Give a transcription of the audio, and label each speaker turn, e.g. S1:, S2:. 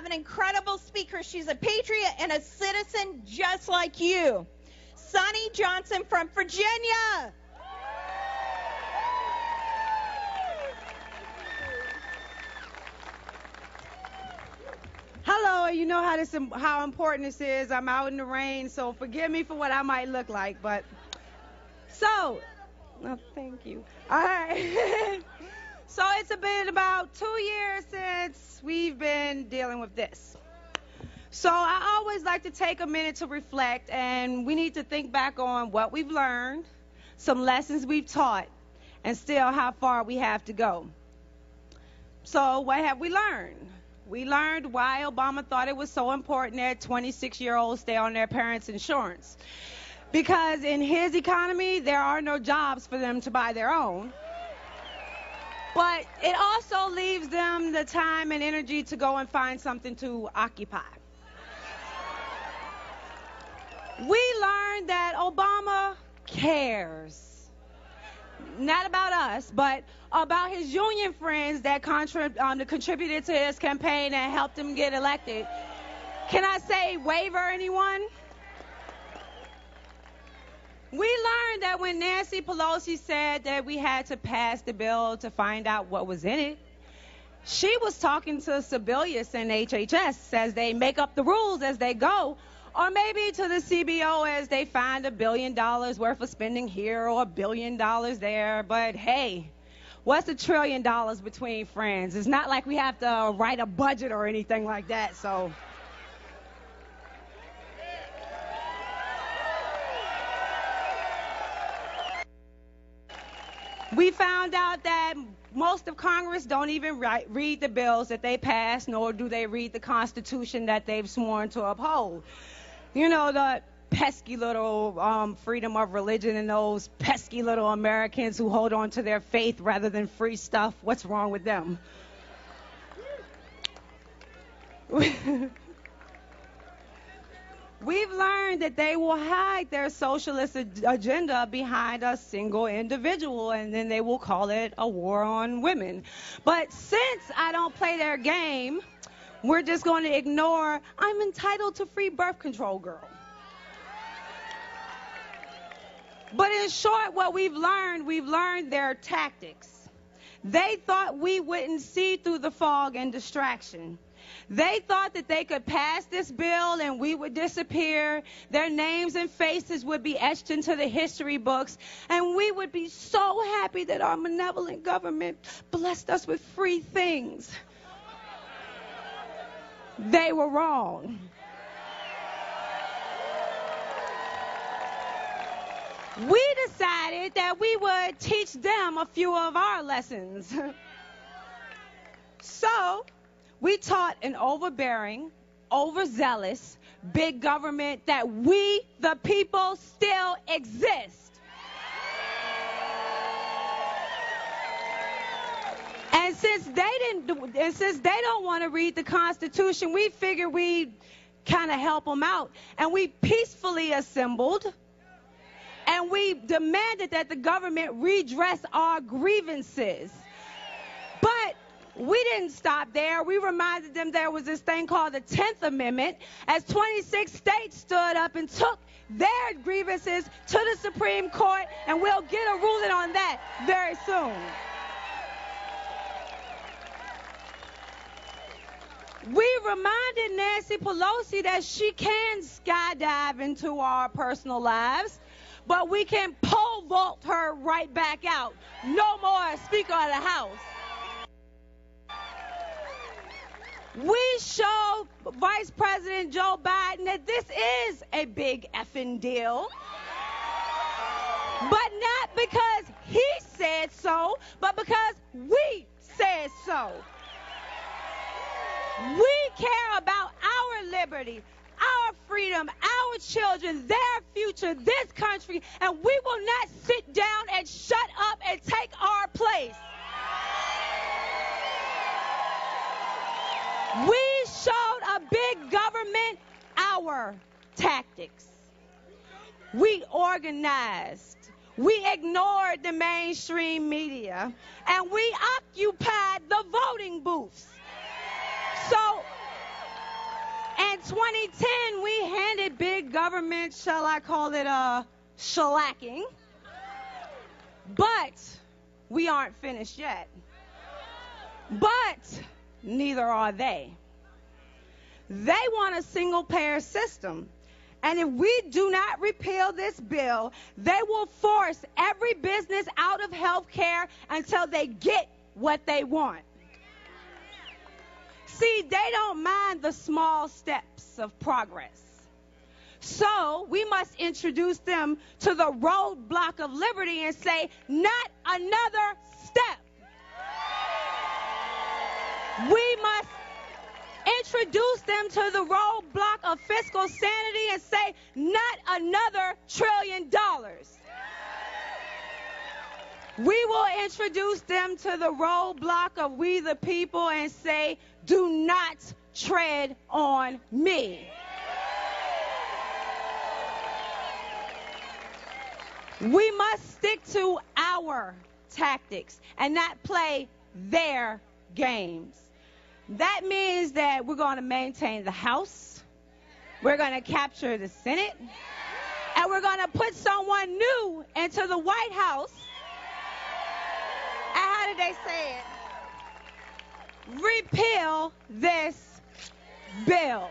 S1: have an incredible speaker. She's a patriot and a citizen just like you. Sonnie Johnson from Virginia.
S2: Hello, you know how important this is. I'm out in the rain, so forgive me for what I might look like. But thank you. All right. So it's been about 2 years since we've been dealing with this. So I always like to take a minute to reflect, and we need to think back on what we've learned, some lessons we've taught, and still how far we have to go. So what have we learned? We learned why Obama thought it was so important that 26-year-olds stay on their parents' insurance. Because in his economy, there are no jobs for them to buy their own. But it also leaves them the time and energy to go and find something to occupy. We learned that Obama cares. Not about us, but about his union friends that contributed to his campaign and helped him get elected. Can I say waiver, anyone? We learned that when Nancy Pelosi said that we had to pass the bill to find out what was in it, she was talking to civilians and HHS as they make up the rules as they go, or maybe to the CBO as they find $1 billion worth of spending here or $1 billion there. But hey, what's $1 trillion between friends? It's not like we have to write a budget or anything like that, so. We found out that most of Congress don't even read the bills that they pass, nor do they read the Constitution that they've sworn to uphold. You know, the pesky little freedom of religion and those pesky little Americans who hold on to their faith rather than free stuff. What's wrong with them? We've learned that they will hide their socialist agenda behind a single individual, and then they will call it a war on women. But since I don't play their game, we're just going to ignore, I'm entitled to free birth control, girl. But in short, what we've learned their tactics. They thought we wouldn't see through the fog and distraction. They thought that they could pass this bill and we would disappear. Their names and faces would be etched into the history books, and we would be so happy that our benevolent government blessed us with free things. They were wrong. We decided that we would teach them a few of our lessons. So we taught an overbearing, overzealous, big government that we, the people, still exist. And since they don't want to read the Constitution, we figured we'd kind of help them out. And we peacefully assembled, and we demanded that the government redress our grievances. But we didn't stop there. We reminded them there was this thing called the 10th Amendment, as 26 states stood up and took their grievances to the Supreme Court, and we'll get a ruling on that very soon. We reminded Nancy Pelosi that she can skydive into our personal lives, but we can pole vault her right back out. No more Speaker of the House. We showed Vice President Joe Biden that this is a big effing deal. But not because he said so, but because we said so. We care about our liberty, our freedom, our children, their future, this country, and we will not sit down and shut up and take our place. We showed a big government our tactics. We organized. We ignored the mainstream media, and we occupied the voting booths. So in 2010, we handed big government, shall I call it shellacking. But we aren't finished yet. But neither are they. They want a single-payer system. And if we do not repeal this bill, they will force every business out of health care until they get what they want. See, they don't mind the small steps of progress. So we must introduce them to the roadblock of liberty and say, not another step. We must introduce them to the roadblock of fiscal sanity and say, not another $1 trillion. We will introduce them to the roadblock of we the people and say, do not tread on me. We must stick to our tactics and not play their games. That means that we're going to maintain the House, we're going to capture the Senate, and we're going to put someone new into the White House. And how did they say it? Repeal this bill.